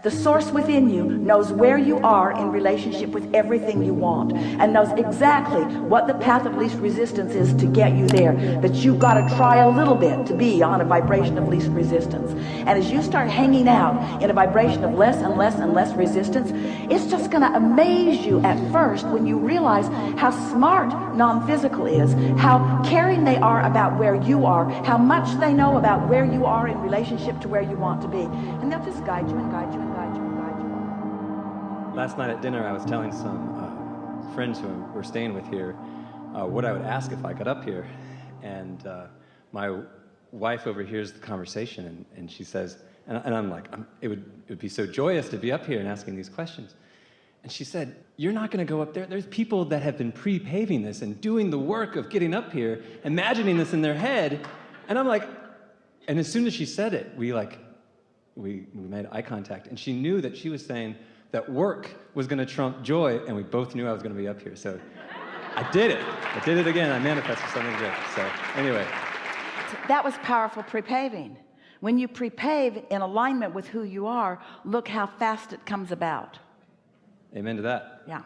The source within you knows where you are in relationship with everything you want, and knows exactly what the path of least resistance is to get you there. That you've got to try a little bit to be on a vibration of least resistance. And as you start hanging out in a vibration of less and less and less resistance, it's just going to amaze you at first when you realize how smart non-physical is, how caring they are about where you are, how much they know about where you are in relationship to where you want to be. And they'll just guide you and guide you and guide you and guide you. Last night at dinner, I was telling some friends who we're staying with here what I would ask if I got up here. And my wife overhears the conversation, and she says, and I'm like, it would be so joyous to be up here and asking these questions. And she said, you're not going to go up there. There's people that have been pre-paving this and doing the work of getting up here, imagining this in their head. And I'm like, and as soon as she said it, we made eye contact, and she knew that she was saying that work was going to trump joy, and we both knew I was going to be up here. So I did it. I did it again. I manifested something good. So anyway. That was powerful pre-paving. When you pre-pave in alignment with who you are, look how fast it comes about. Amen to that. Yeah.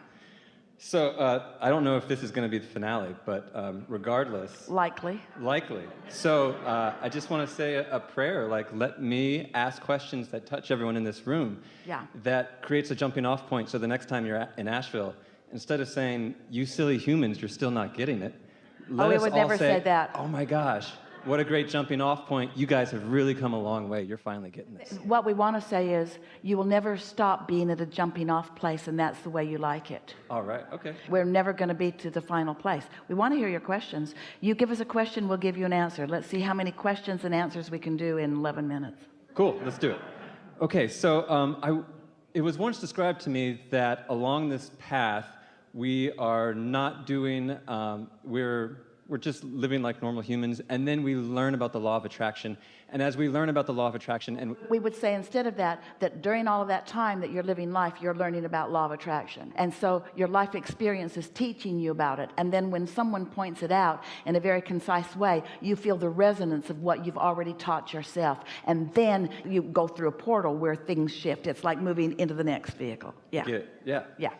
So I don't know if this is going to be the finale, but regardless. Likely. So I just want to say a prayer, like, let me ask questions that touch everyone in this room. Yeah. That creates a jumping off point, so the next time you're in Asheville, instead of saying, you silly humans, you're still not getting it, we would never say that. Oh my gosh, what a great jumping off point. You guys have really come a long way. You're finally getting this. What we want to say is, you will never stop being at a jumping off place, and that's the way you like it. All right, okay. We're never going to be to the final place. We want to hear your questions. You give us a question, we'll give you an answer. Let's see how many questions and answers we can do in 11 minutes. Cool, let's do it. Okay, so it was once described to me that along this path, we are not doing, we're just living like normal humans, and then we learn about the law of attraction. And as we learn about the law of attraction, and we would say instead of that during all of that time that you're living life, you're learning about law of attraction. And so your life experience is teaching you about it. And then when someone points it out in a very concise way, you feel the resonance of what you've already taught yourself. And then you go through a portal where things shift. It's like moving into the next vehicle. Yeah. Get it? Yeah. Yeah.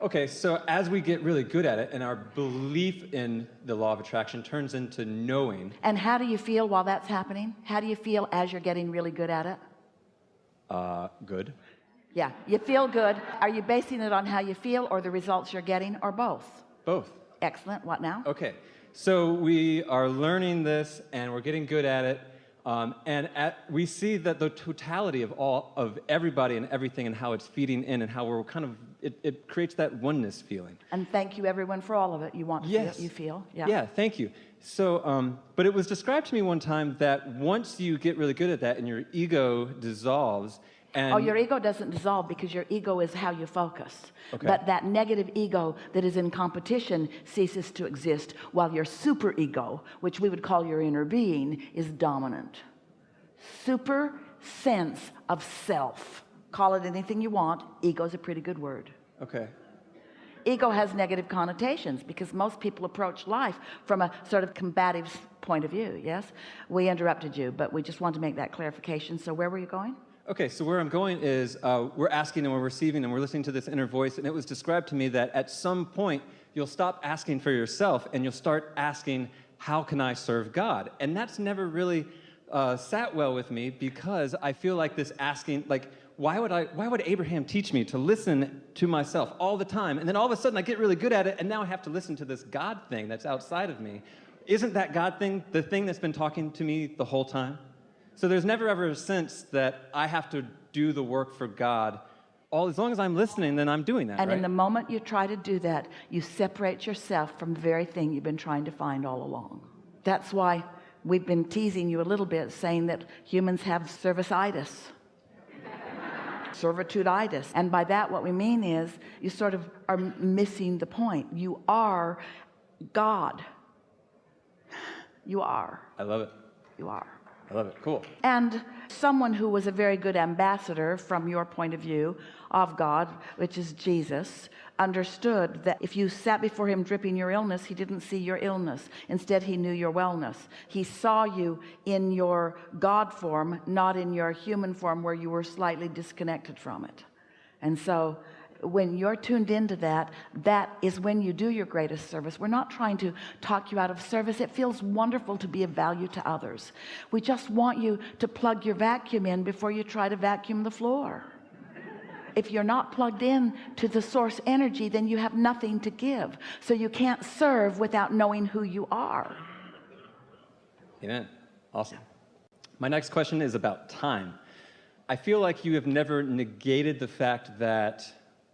Okay, so as we get really good at it, and our belief in the law of attraction turns into knowing. And how do you feel while that's happening? How do you feel as you're getting really good at it? Good. Yeah, you feel good. Are you basing it on how you feel or the results you're getting, or both? Both. Excellent. What now? Okay, so we are learning this, and we're getting good at it. We see that the totality of everybody and everything, and how it's feeding in, and how we're kind of, it creates that oneness feeling. And thank you everyone for all of it. You want to yes. feel, you feel. Yeah. Yeah, thank you. So, but it was described to me one time that once you get really good at that and your ego dissolves, and your ego doesn't dissolve, because your ego is how you focus. Okay. But that negative ego that is in competition ceases to exist, while your super ego, which we would call your inner being, is dominant. Super sense of self. Call it anything you want. Ego is a pretty good word. Okay. Ego has negative connotations because most people approach life from a sort of combative point of view. Yes, we interrupted you, but we just want to make that clarification. So where were you going? Okay, so where I'm going is we're asking and we're receiving and we're listening to this inner voice, and it was described to me that at some point you'll stop asking for yourself and you'll start asking, how can I serve God? And that's never really sat well with me, because I feel like this asking, like, why would Abraham teach me to listen to myself all the time, and then all of a sudden I get really good at it, and now I have to listen to this God thing that's outside of me? Isn't that God thing the thing that's been talking to me the whole time? So there's never ever a sense that I have to do the work for God. As long as I'm listening, then I'm doing that, and right? in the moment you try to do that, you separate yourself from the very thing you've been trying to find all along. That's why we've been teasing you a little bit, saying that humans have serviceitis. Servitude-itis. And by that what we mean is you sort of are missing the point. You are God. You are. I love it. You are. I love it. Cool. And someone who was a very good ambassador from your point of view of God, which is Jesus, understood that if you sat before him dripping your illness, he didn't see your illness. Instead, he knew your wellness. He saw you in your God form, not in your human form where you were slightly disconnected from it. And so when you're tuned into that, that is when you do your greatest service. We're not trying to talk you out of service. It feels wonderful to be of value to others. We just want you to plug your vacuum in before you try to vacuum the floor. If you're not plugged in to the source energy, then you have nothing to give. So you can't serve without knowing who you are. Amen. Awesome. My next question is about time. I feel like you have never negated the fact that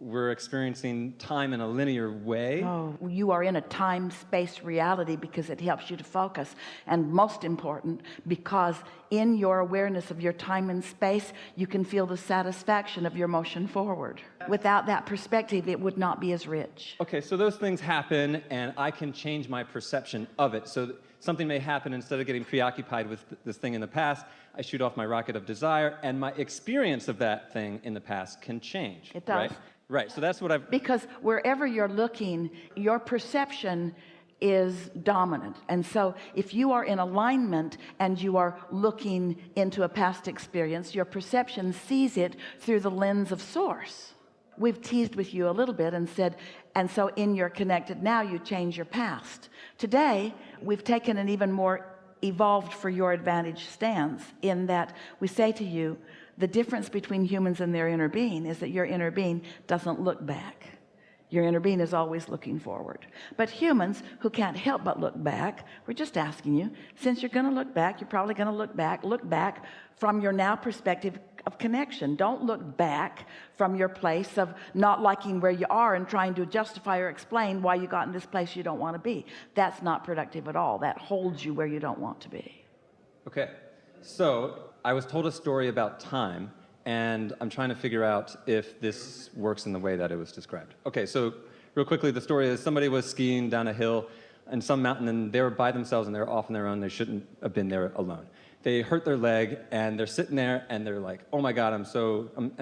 we're experiencing time in a linear way. Oh, you are in a time-space reality because it helps you to focus. And most important, because in your awareness of your time and space, you can feel the satisfaction of your motion forward. Without that perspective, it would not be as rich. Okay, so those things happen and I can change my perception of it. So something may happen, instead of getting preoccupied with this thing in the past, I shoot off my rocket of desire and my experience of that thing in the past can change. It does. Right? Right, so that's what I've... Because wherever you're looking, your perception is dominant. And so if you are in alignment and you are looking into a past experience, your perception sees it through the lens of source. We've teased with you a little bit and said, and so in your connected now, you change your past. Today, we've taken an even more evolved for your advantage stance in that we say to you, the difference between humans and their inner being is that your inner being doesn't look back. Your inner being is always looking forward. But humans who can't help but look back, we're just asking you, since you're going to look back, you're probably going to look back from your now perspective of connection. Don't look back from your place of not liking where you are and trying to justify or explain why you got in this place you don't want to be. That's not productive at all. That holds you where you don't want to be. Okay, so I was told a story about time, and I'm trying to figure out if this works in the way that it was described. Okay, so real quickly, the story is somebody was skiing down a hill in some mountain, and they were by themselves, and they were off on their own. They shouldn't have been there alone. They hurt their leg, and they're sitting there, and they're like, oh my God, I'm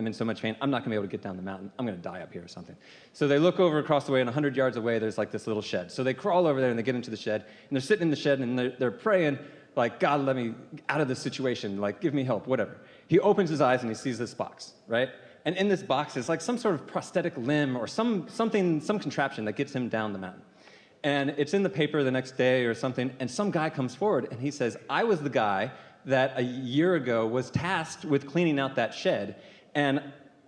in so much pain. I'm not gonna be able to get down the mountain. I'm gonna die up here or something. So they look over across the way, and 100 yards away, there's like this little shed. So they crawl over there, and they get into the shed, and they're sitting in the shed, and they're praying, like, God, let me out of this situation, like, give me help, whatever. He opens his eyes and he sees this box, right? And in this box is like some sort of prosthetic limb or some contraption that gets him down the mountain. And it's in the paper the next day or something, and some guy comes forward and he says, I was the guy that a year ago was tasked with cleaning out that shed, and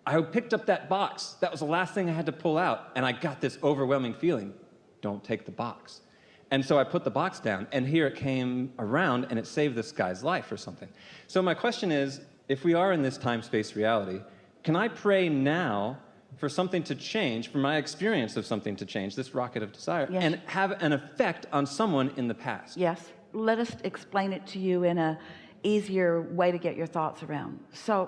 I picked up that box. That was the last thing I had to pull out, and I got this overwhelming feeling, don't take the box. And so I put the box down, and here it came around, and it saved this guy's life or something. So my question is, if we are in this time-space reality, can I pray now for something to change, for my experience of something to change, this rocket of desire, yes, and have an effect on someone in the past? Yes. Let us explain it to you in an easier way to get your thoughts around. So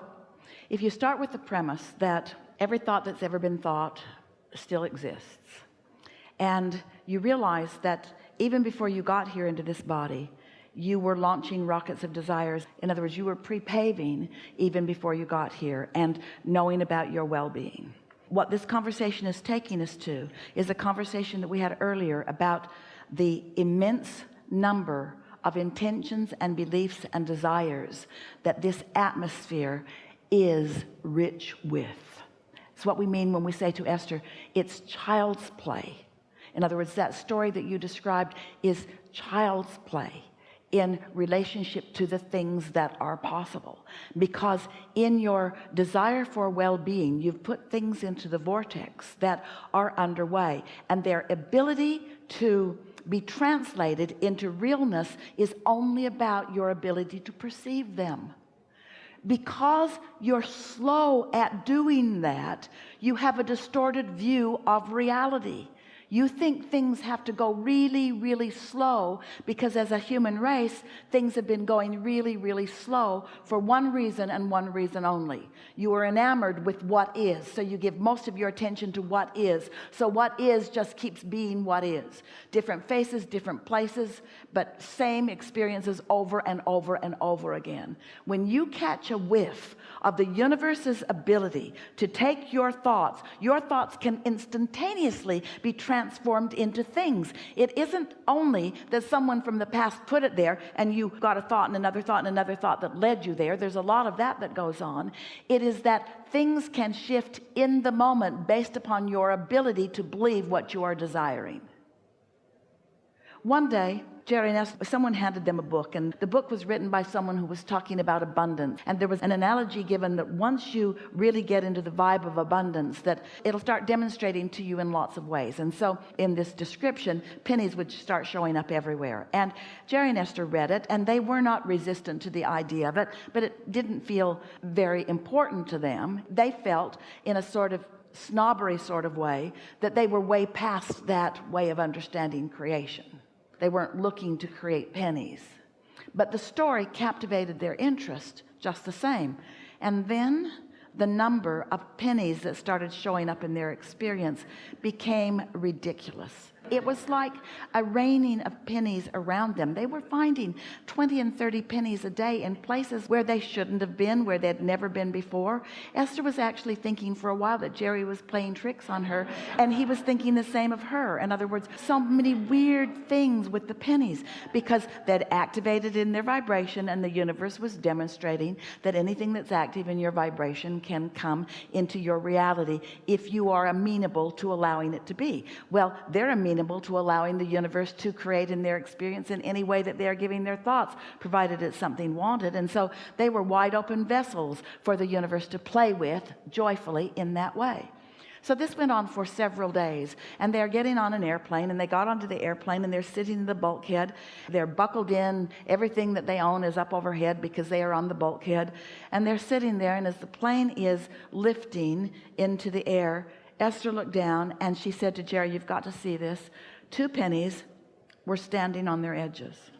if you start with the premise that every thought that's ever been thought still exists, and you realize that even before you got here into this body, you were launching rockets of desires. In other words, you were pre-paving even before you got here and knowing about your well-being. What this conversation is taking us to is a conversation that we had earlier about the immense number of intentions and beliefs and desires that this atmosphere is rich with. It's what we mean when we say to Esther, it's child's play. In other words, that story that you described is child's play in relationship to the things that are possible. Because in your desire for well-being, you've put things into the vortex that are underway, and their ability to be translated into realness is only about your ability to perceive them. Because you're slow at doing that, you have a distorted view of reality. You think things have to go really, really slow because as a human race, things have been going really, really slow for one reason and one reason only. You are enamored with what is, so you give most of your attention to what is. So what is just keeps being what is. Different faces, different places, but same experiences over and over and over again. When you catch a whiff of the universe's ability to take your thoughts can instantaneously be transformed into things. It isn't only that someone from the past put it there and you got a thought and another thought and another thought that led you there. There's a lot of that goes on. It is that things can shift in the moment based upon your ability to believe what you are desiring. One day, Jerry and Esther, someone handed them a book, and the book was written by someone who was talking about abundance. And there was an analogy given that once you really get into the vibe of abundance, that it'll start demonstrating to you in lots of ways. And so in this description, pennies would start showing up everywhere. And Jerry and Esther read it, and they were not resistant to the idea of it, but it didn't feel very important to them. They felt in a sort of snobbery sort of way that they were way past that way of understanding creation. They weren't looking to create pennies, but the story captivated their interest just the same. And then the number of pennies that started showing up in their experience became ridiculous. It was like a raining of pennies around them. They were finding 20 and 30 pennies a day in places where they shouldn't have been, where they'd never been before. Esther was actually thinking for a while that Jerry was playing tricks on her, and he was thinking the same of her. In other words, so many weird things with the pennies because they'd activated in their vibration, and the universe was demonstrating that anything that's active in your vibration can come into your reality if you are amenable to allowing it to be. Well, they're amenable to allowing the universe to create in their experience in any way that they are giving their thoughts, provided it's something wanted. And so they were wide open vessels for the universe to play with joyfully in that way. So this went on for several days, and they're getting on an airplane, and they got onto the airplane, and they're sitting in the bulkhead. They're buckled in. Everything that they own is up overhead because they are on the bulkhead, and they're sitting there. And as the plane is lifting into the air, Esther looked down and she said to Jerry, "You've got to see this. 2 pennies were standing on their edges."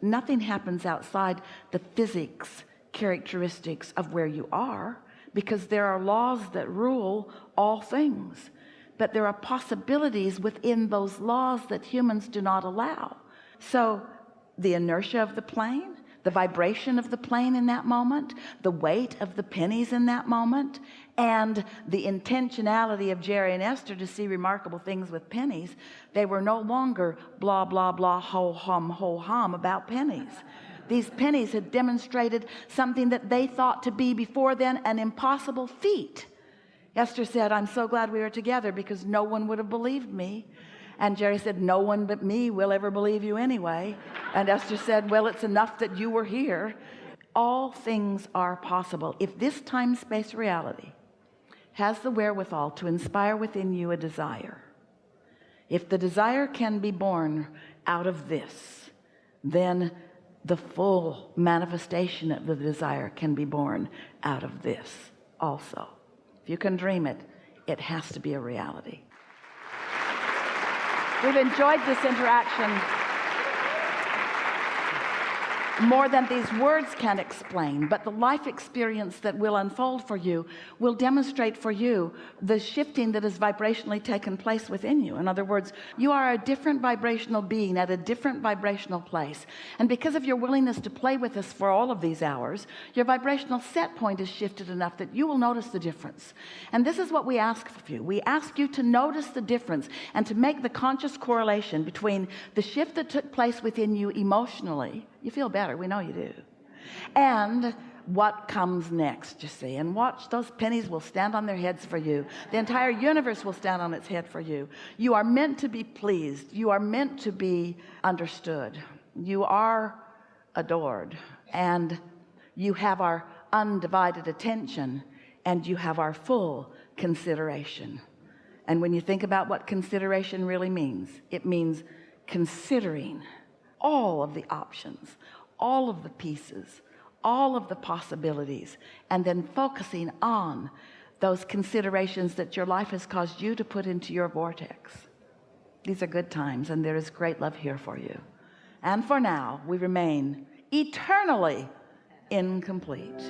Nothing happens outside the physics characteristics of where you are, because there are laws that rule all things, but there are possibilities within those laws that humans do not allow. So the inertia of the plane, the vibration of the plane in that moment, the weight of the pennies in that moment, and the intentionality of Jerry and Esther to see remarkable things with pennies. They were no longer blah, blah, blah, ho hum about pennies. These pennies had demonstrated something that they thought to be before then an impossible feat. Esther said, "I'm so glad we are together because no one would have believed me." And Jerry said, "No one but me will ever believe you anyway." And Esther said, "Well, it's enough that you were here." All things are possible. If this time-space reality has the wherewithal to inspire within you a desire, if the desire can be born out of this, then the full manifestation of the desire can be born out of this also. If you can dream it, it has to be a reality. We've enjoyed this interaction more than these words can explain, but the life experience that will unfold for you will demonstrate for you the shifting that has vibrationally taken place within you. In other words, you are a different vibrational being at a different vibrational place, and because of your willingness to play with us for all of these hours, your vibrational set point is shifted enough that you will notice the difference. And this is what we ask of you. We ask you to notice the difference and to make the conscious correlation between the shift that took place within you emotionally. You feel better, we know you do, and what comes next, you see. And watch, those pennies will stand on their heads for you. The entire universe will stand on its head for you. You are meant to be pleased. You are meant to be understood. You are adored, and you have our undivided attention, and you have our full consideration. And when you think about what consideration really means, it means considering all of the options, all of the pieces, all of the possibilities, and then focusing on those considerations that your life has caused you to put into your vortex. These are good times, and there is great love here for you. And for now, we remain eternally incomplete.